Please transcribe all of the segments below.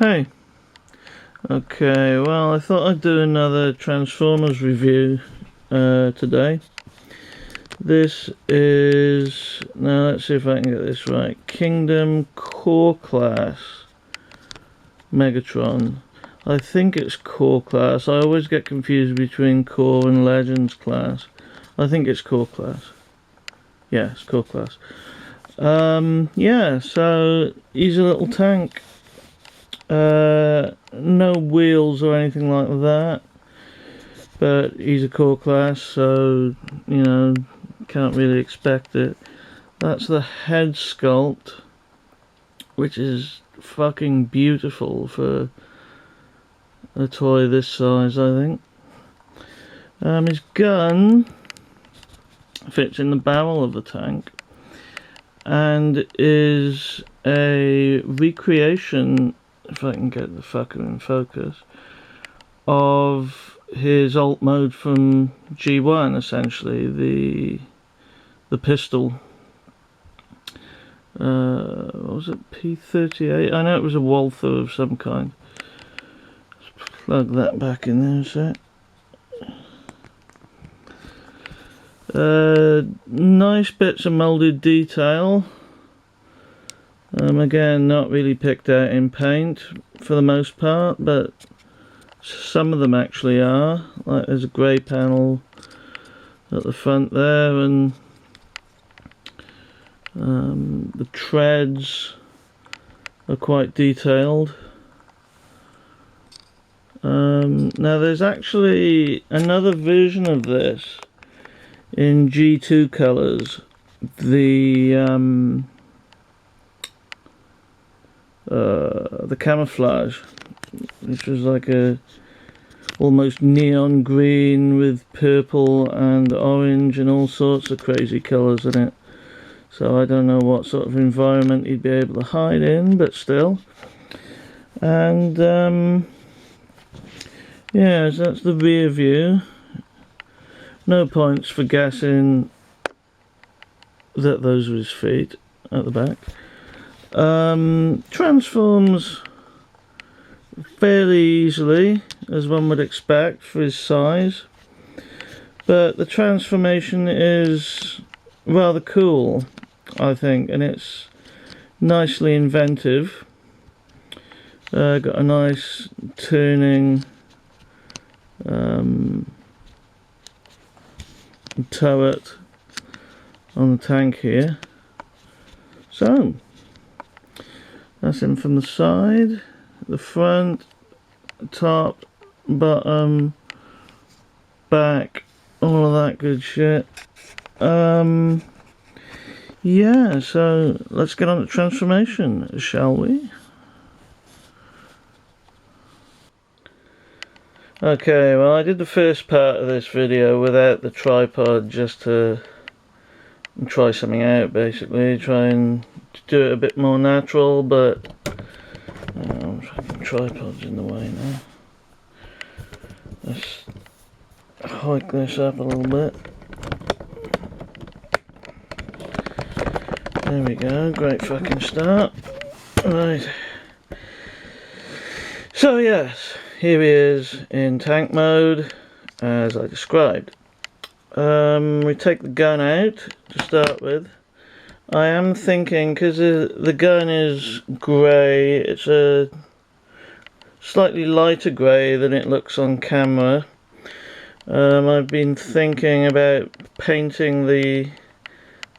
Hey. Okay, well, I thought I'd do another Transformers review today. This is, now let's see if I can get this right, Kingdom Core Class Megatron. I think it's Core Class. I always get confused between Core and Legends Class. I think it's Core Class. Yeah, it's Core Class. Yeah, so he's a little tank. No wheels or anything like that, but he's a core class, so you know, can't really expect it. That's the head sculpt, which is fucking beautiful for a toy this size, I think. His gun fits in the barrel of the tank and is a recreation, if I can get the fucker in focus, of his alt mode from G1, essentially, the pistol. What was it, P38? I know it was a Walther of some kind. Let's plug that back in there a sec. Nice bits of moulded detail. Again, not really picked out in paint for the most part, but some of them actually are. Like there's a grey panel at the front there, and the treads are quite detailed. Now there's actually another version of this in G2 colours. The camouflage, which was like a almost neon green with purple and orange and all sorts of crazy colours in it. So I don't know what sort of environment you'd be able to hide in, but still. And yeah, so that's the rear view. No points for guessing that those were his feet at the back. Transforms fairly easily, as one would expect for his size, but the transformation is rather cool, I think, and it's nicely inventive. Got a nice turning turret on the tank here. So that's him from the side, the front, top, bottom, back, all of that good shit. Yeah, so let's get on to transformation, shall we? Okay, well, I did the first part of this video without the tripod just to try something out, basically, try and do it a bit more natural, but tripod's in the way now. Let's hike this up a little bit. There we go, great fucking start. Right. So yes, here he is in tank mode, as I described. We take the gun out to start with. I am thinking, because the gun is grey, it's a slightly lighter grey than it looks on camera. I've been thinking about painting the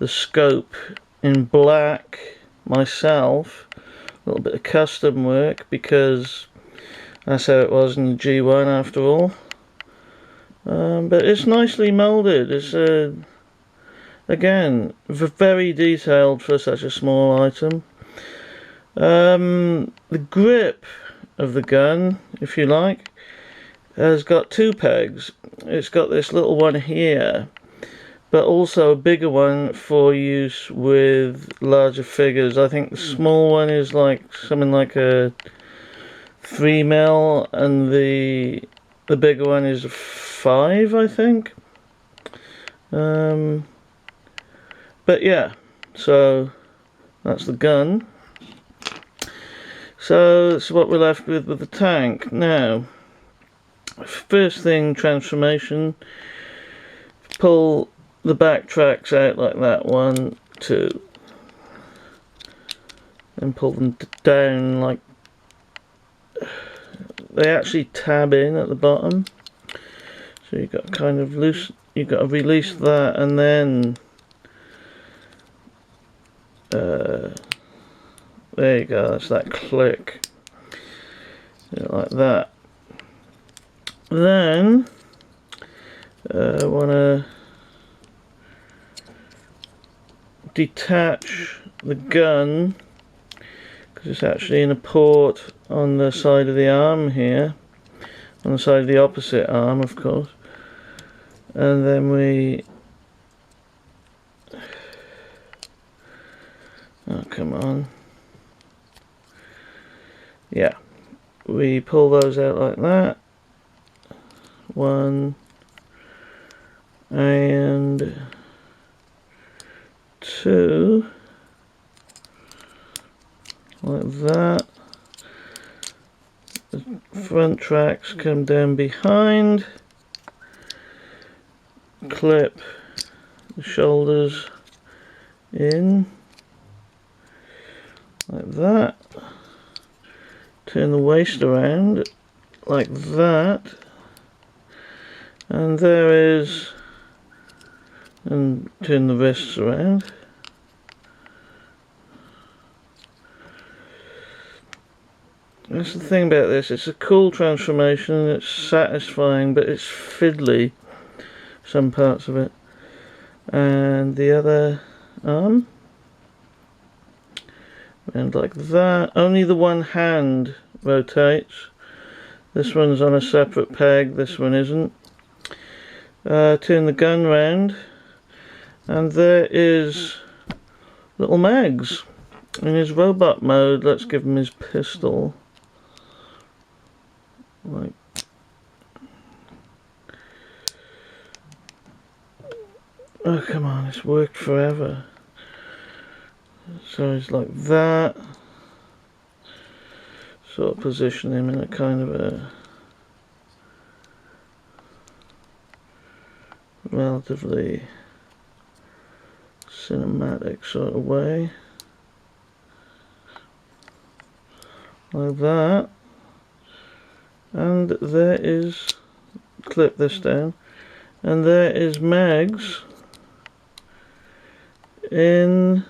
scope in black myself, a little bit of custom work, because that's how it was in the G1 after all. But it's nicely moulded. It's again very detailed for such a small item. The grip of the gun, if you like, has got two pegs. It's got this little one here, but also a bigger one for use with larger figures. I think the small one is like something like a 3mm, and the bigger one is a 5, I think. But yeah, so that's the gun. So that's what we're left with the tank. Now, first thing, transformation. Pull the back tracks out like that, 1, 2. And pull them down like... They actually tab in at the bottom. So you've got kind of loose... You've got to release that and then... there you go, that's that click. Like that. Then... I want to detach the gun because it's actually in a port on the side of the arm here, on the side of the opposite arm, of course. And then we... Oh, come on. Yeah. We pull those out like that. 1 and 2, like that. The front tracks come down behind, clip the shoulders in like that, turn the waist around like that, and there is, and turn the wrists around. That's the thing about this, it's a cool transformation, it's satisfying, but it's fiddly, some parts of it. And the other arm, and like that. Only the one hand rotates. This one's on a separate peg, this one isn't. Turn the gun round. And there is little Mags in his robot mode. Let's give him his pistol. Like, oh come on, it's worked forever. So it's like that. Sort of position him in a kind of a relatively cinematic sort of way, like that. And there is, clip this down, and there is Mags in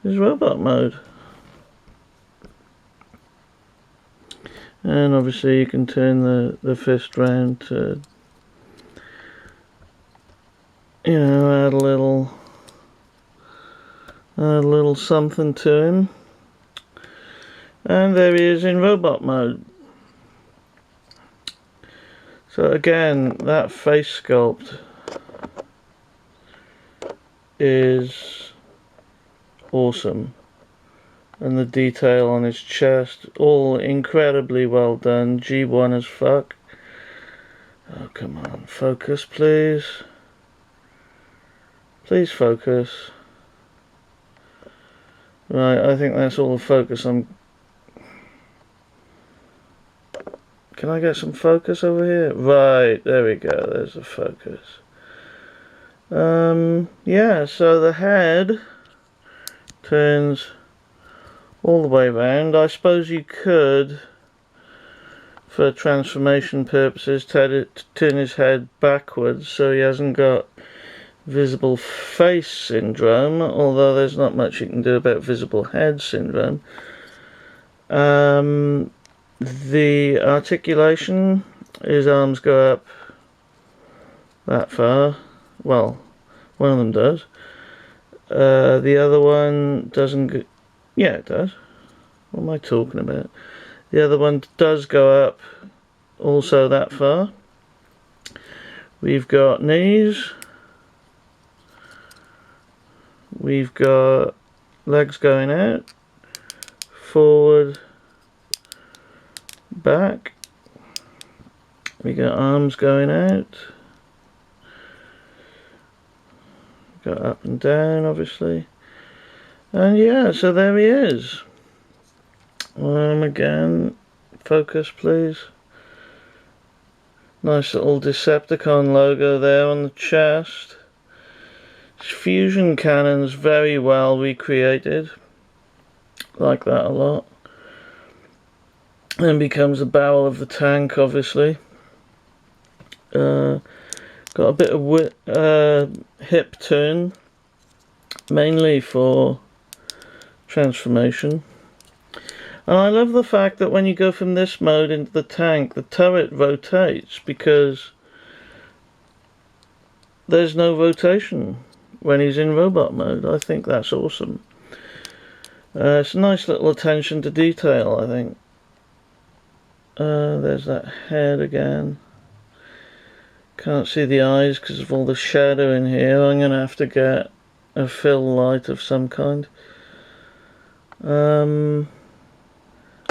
his robot mode. And obviously you can turn the fist round to, you know, add a little something to him. And there he is in robot mode. So again, that face sculpt is awesome. And the detail on his chest, all incredibly well done. G1 as fuck. Oh, come on, focus please. Please focus. Right, I think that's all the focus I'm... Can I get some focus over here? Right, there we go, there's the focus. Yeah, so the head turns all the way around. I suppose you could, for transformation purposes, turn his head backwards so he hasn't got visible face syndrome, although there's not much you can do about visible head syndrome. The articulation, his arms go up that far. Well, one of them does. The other one doesn't go... Yeah, it does. What am I talking about? The other one does go up also that far. We've got knees. We've got legs going out. Forward. Back. We got arms going out. Got up and down, obviously. And yeah, so there he is. Again, focus please. Nice little Decepticon logo there on the chest. Fusion cannons very well recreated. Like that a lot. And becomes the barrel of the tank, obviously. Got a bit of hip turn, mainly for transformation. And I love the fact that when you go from this mode into the tank, the turret rotates, because there's no rotation when he's in robot mode. I think that's awesome. It's a nice little attention to detail, I think. There's that head again. Can't see the eyes because of all the shadow in here. I'm going to have to get a fill light of some kind.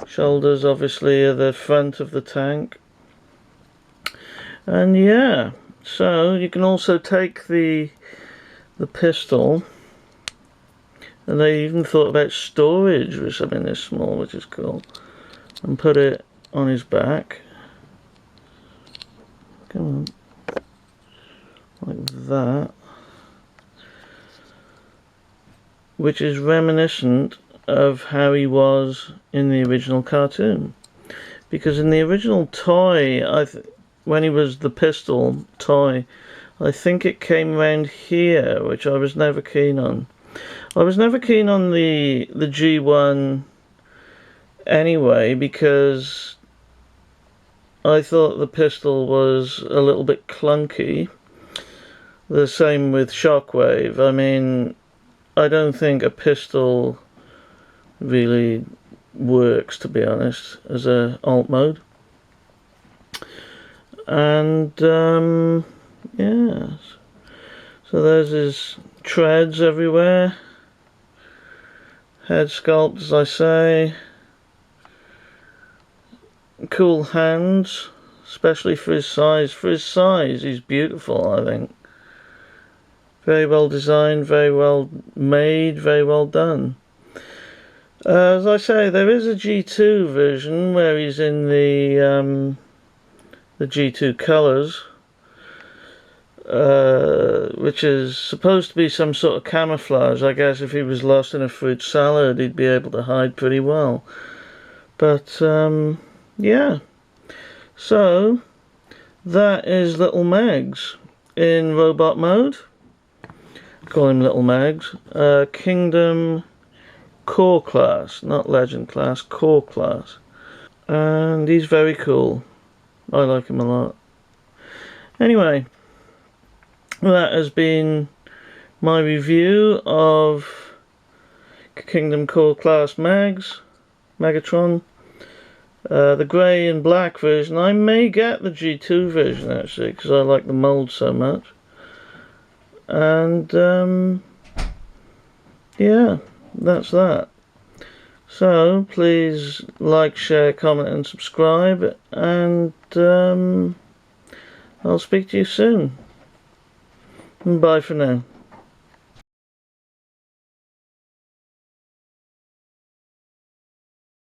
Shoulders obviously are the front of the tank. And yeah, so you can also take the pistol, and they even thought about storage with something this small, which is cool, and put it on his back. Come on. Like that. Which is reminiscent of how he was in the original cartoon. Because in the original toy, when he was the pistol toy, I think it came around here, which I was never keen on. I was never keen on the G1 anyway, because I thought the pistol was a little bit clunky. The same with Shockwave. I mean, I don't think a pistol really works, to be honest, as a alt mode. And yeah, so there's his treads everywhere, head sculpt, as I say, cool hands, especially for his size. For his size, he's beautiful, I think. Very well designed, very well made, very well done. As I say, there is a G2 version where he's in the G2 colours, which is supposed to be some sort of camouflage. I guess if he was lost in a fruit salad, he'd be able to hide pretty well. But yeah, so that is Little Megs in robot mode. Call him Little Megs. Kingdom Core Class, not Legend Class, Core Class. And he's very cool. I like him a lot. Anyway, that has been my review of Kingdom Core Class Megatron. The grey and black version. I may get the G2 version actually, because I like the mould so much. And yeah, that's that. So please like, share, comment and subscribe, and I'll speak to you soon. Bye for now.